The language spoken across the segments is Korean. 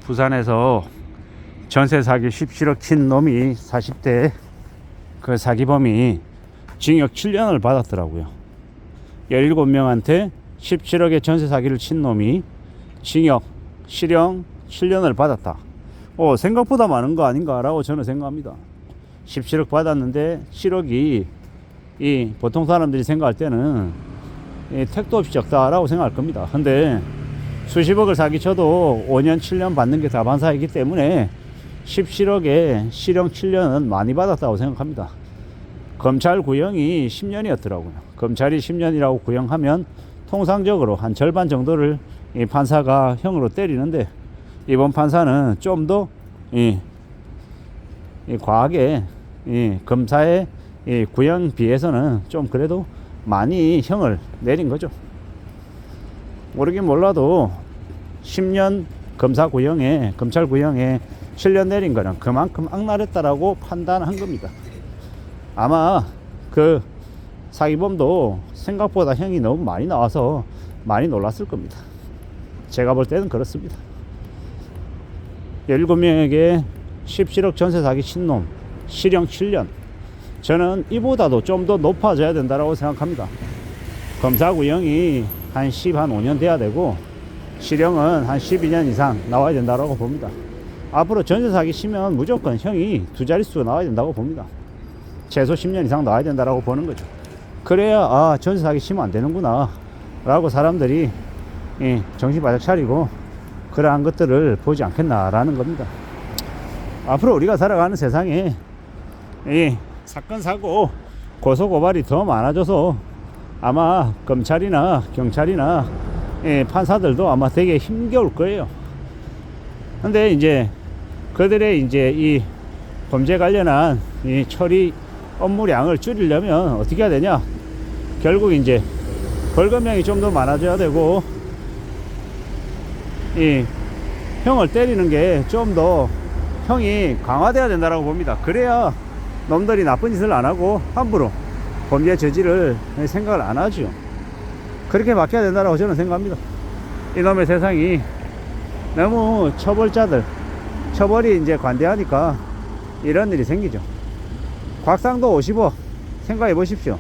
부산에서 전세 사기 17억 친 놈이 40대 그 사기범이 징역 7년을 받았더라고요. 17명한테 17억의 전세 사기를 친 놈이 징역, 실형 7년을 받았다. 생각보다 많은 거 아닌가 라고 저는 생각합니다. 17억 받았는데 7억이 보통 사람들이 생각할 때는 택도 없이 적다라고 생각할 겁니다. 근데 수십억을 사기쳐도 5년 7년 받는 게 다반사이기 때문에 17억에 실형 7년은 많이 받았다고 생각합니다. 검찰 구형이 10년이었더라고요. 검찰이 10년이라고 구형하면 통상적으로 한 절반 정도를 이 판사가 형으로 때리는데, 이번 판사는 좀 더 과하게 검사의 구형 비해서는 좀 그래도 많이 형을 내린 거죠. 모르긴 몰라도 10년 검사 구형에, 검찰 구형에 7년 내린 거는 그만큼 악랄했다라고 판단한 겁니다. 아마 그 사기범도 생각보다 형이 너무 많이 나와서 많이 놀랐을 겁니다. 제가 볼 때는 그렇습니다. 17명에게 17억 전세 사기 친놈, 실형 7년. 저는 이보다도 좀 더 높아져야 된다고 생각합니다. 검사 구형이 한 15년 돼야 되고, 실형은 한 12년 이상 나와야 된다고 봅니다. 앞으로 전세 사기 치면 무조건 형이 두 자릿수가 나와야 된다고 봅니다. 최소 10년 이상 나와야 된다고 보는 거죠. 그래야 전세 사기 치면 안 되는구나 라고 사람들이 정신 바짝 차리고 그러한 것들을 보지 않겠나라는 겁니다. 앞으로 우리가 살아가는 세상에 사건 사고 고소 고발이 더 많아져서 아마 검찰이나 경찰이나 판사들도 아마 되게 힘겨울 거예요. 근데 이제 그들의 이 범죄 관련한 처리 업무량을 줄이려면 어떻게 해야 되냐? 결국 이제 벌금형이 좀 더 많아져야 되고, 형을 때리는 게 좀 더 형이 강화돼야 된다고 봅니다. 그래야 놈들이 나쁜 짓을 안 하고 함부로 범죄 저지를 생각을 안 하죠. 그렇게 바뀌어야 된다고 저는 생각합니다. 이놈의 세상이 너무 처벌이 이제 관대하니까 이런 일이 생기죠. 곽상도 50억 생각해 보십시오.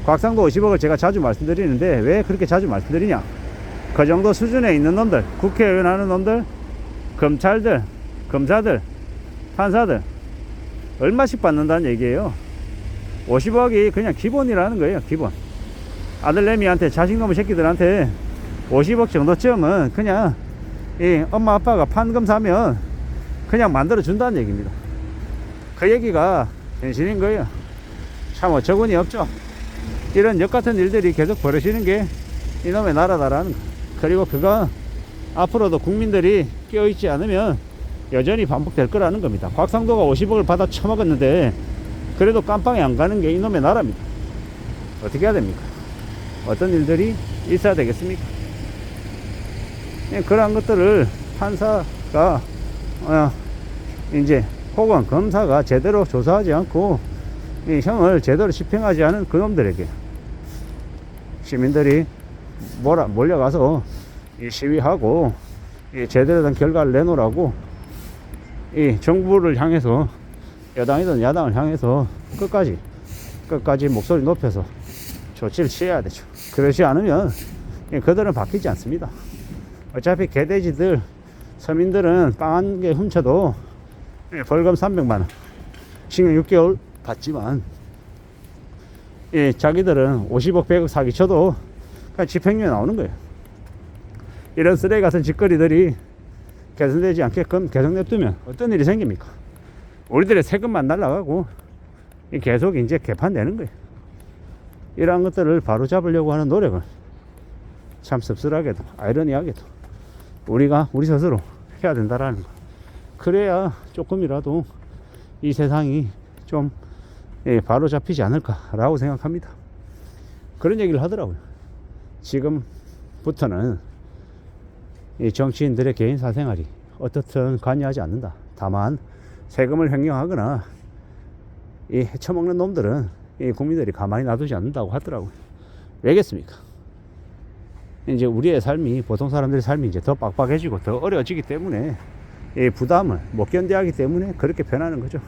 곽상도 50억을 제가 자주 말씀드리는데 왜 그렇게 자주 말씀드리냐? 그 정도 수준에 있는 놈들, 국회의원 하는 놈들, 검찰들, 검사들, 판사들 얼마씩 받는다는 얘기예요. 50억이 그냥 기본이라는 거예요. 기본. 아들내미한테, 자식놈의 새끼들한테 50억 정도쯤은 그냥 엄마 아빠가 판금 사면 그냥 만들어 준다는 얘기입니다. 그 얘기가 현실인 거예요. 참 어처구니 없죠. 이런 역같은 일들이 계속 벌어지는 게 이놈의 나라다라는 거. 그리고 그건 앞으로도 국민들이 깨어있지 않으면 여전히 반복될 거라는 겁니다. 곽상도가 50억을 받아 처먹었는데 그래도 깜빵에 안 가는 게 이놈의 나라입니다. 어떻게 해야 됩니까? 어떤 일들이 있어야 되겠습니까? 그러한 것들을 판사가 이제 혹은 검사가 제대로 조사하지 않고 형을 제대로 집행하지 않은 그놈들에게 시민들이 몰려가서 시위하고 제대로 된 결과를 내놓으라고 정부를 향해서, 여당이든 야당을 향해서 끝까지 목소리 높여서 조치를 취해야 되죠. 그렇지 않으면 그들은 바뀌지 않습니다. 어차피 개돼지들, 서민들은 빵 한 개 훔쳐도 벌금 300만원, 징역 6개월 받지만 자기들은 50억 100억 사기쳐도 그냥 집행유예 나오는 거예요. 이런 쓰레기 같은 짓거리들이 개선되지 않게끔 계속 냅두면 어떤 일이 생깁니까? 우리들의 세금만 날라가고 계속 이제 개판되는 거예요. 이러한 것들을 바로잡으려고 하는 노력을 참 씁쓸하게도 아이러니하게도 우리 스스로 해야 된다라는 거. 그래야 조금이라도 이 세상이 좀 바로잡히지 않을까라고 생각합니다. 그런 얘기를 하더라고요. 지금부터는 이 정치인들의 개인 사생활이 어떻든 관여하지 않는다. 다만 세금을 횡령하거나 이 헤쳐먹는 놈들은 이 국민들이 가만히 놔두지 않는다고 하더라고요. 왜겠습니까? 이제 우리의 삶이, 보통 사람들의 삶이 이제 더 빡빡해지고 더 어려워지기 때문에 이 부담을 못 견뎌하기 때문에 그렇게 변하는 거죠.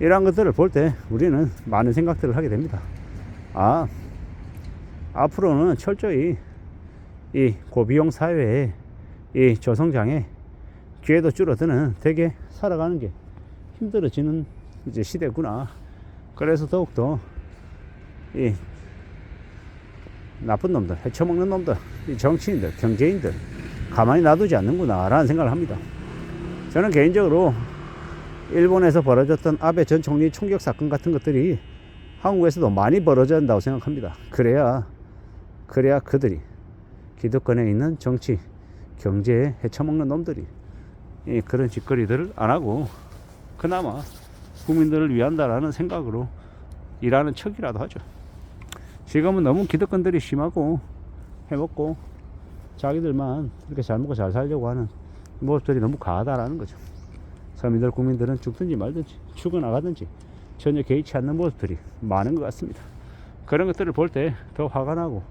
이러한 것들을 볼 때 우리는 많은 생각들을 하게 됩니다. 아, 앞으로는 철저히 이 고비용 사회에 이 저성장에 기회도 줄어드는 되게 살아가는 게 힘들어지는 이제 시대구나. 그래서 더욱더 이 나쁜 놈들, 헤쳐먹는 놈들, 이 정치인들, 경제인들 가만히 놔두지 않는구나 라는 생각을 합니다. 저는 개인적으로 일본에서 벌어졌던 아베 전 총리 총격 사건 같은 것들이 한국에서도 많이 벌어져야 한다고 생각합니다. 그래야 그들이 기득권에 있는 정치, 경제에 헤쳐먹는 놈들이 그런 짓거리들을 안 하고 그나마 국민들을 위한다라는 생각으로 일하는 척이라도 하죠. 지금은 너무 기득권들이 심하고 해먹고 자기들만 이렇게 잘 먹고 잘 살려고 하는 모습들이 너무 과하다라는 거죠. 서민들 국민들은 죽든지 말든지 죽어나가든지 전혀 개의치 않는 모습들이 많은 것 같습니다. 그런 것들을 볼 때 더 화가 나고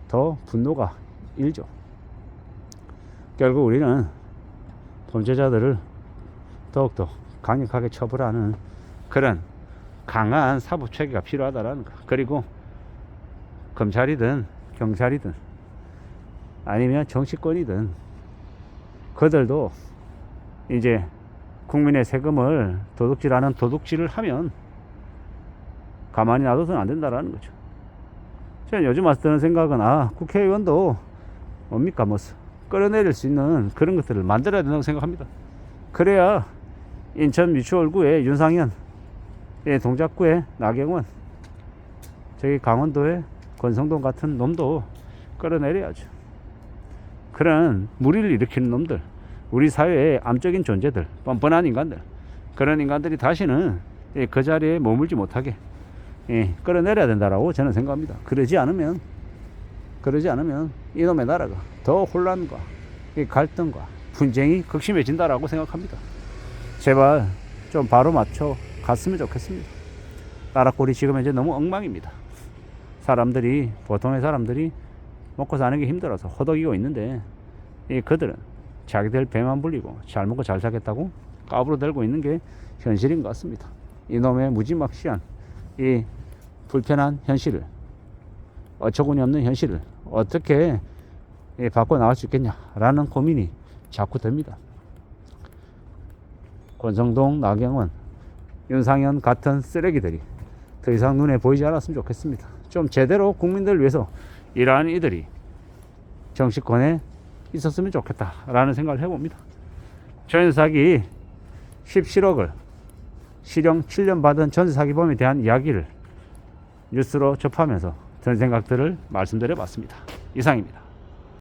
더 분노가 일죠. 결국 우리는 범죄자들을 더욱더 강력하게 처벌하는 그런 강한 사법체계가 필요하다라는 거. 그리고 검찰이든 경찰이든 아니면 정치권이든 그들도 이제 국민의 세금을 도둑질하는 도둑질을 하면 가만히 놔둬서는 안 된다라는 거죠. 저는 요즘 와서 드는 생각은 국회의원도 뭡니까 끌어내릴 수 있는 그런 것들을 만들어야 된다고 생각합니다. 그래야 인천 미추홀구의 윤상현, 동작구의 나경원, 저기 강원도의 권성동 같은 놈도 끌어내려야죠. 그런 무리를 일으키는 놈들, 우리 사회의 암적인 존재들, 뻔뻔한 인간들, 그런 인간들이 다시는 그 자리에 머물지 못하게 끌어내려야 된다라고 저는 생각합니다. 그러지 않으면 이놈의 나라가 더 혼란과 갈등과 분쟁이 극심해진다라고 생각합니다. 제발 좀 바로 맞춰 갔으면 좋겠습니다. 나라꼴이 지금 이제 너무 엉망입니다. 보통의 사람들이 먹고 사는 게 힘들어서 허덕이고 있는데 그들은 자기들 배만 불리고 잘 먹고 잘 살겠다고 까불어대고 있는 게 현실인 것 같습니다. 이놈의 무지막지한 이 불편한 현실을, 어처구니 없는 현실을 어떻게 바꿔 나갈 수 있겠냐라는 고민이 자꾸 됩니다. 권성동, 나경원, 윤상현 같은 쓰레기들이 더 이상 눈에 보이지 않았으면 좋겠습니다. 좀 제대로 국민들을 위해서 일하는 이들이 정치권에 있었으면 좋겠다라는 생각을 해봅니다. 전세사기 17억을 실형 7년 받은 전세사기범에 대한 이야기를 뉴스로 접하면서 전 생각들을 말씀드려 봤습니다. 이상입니다.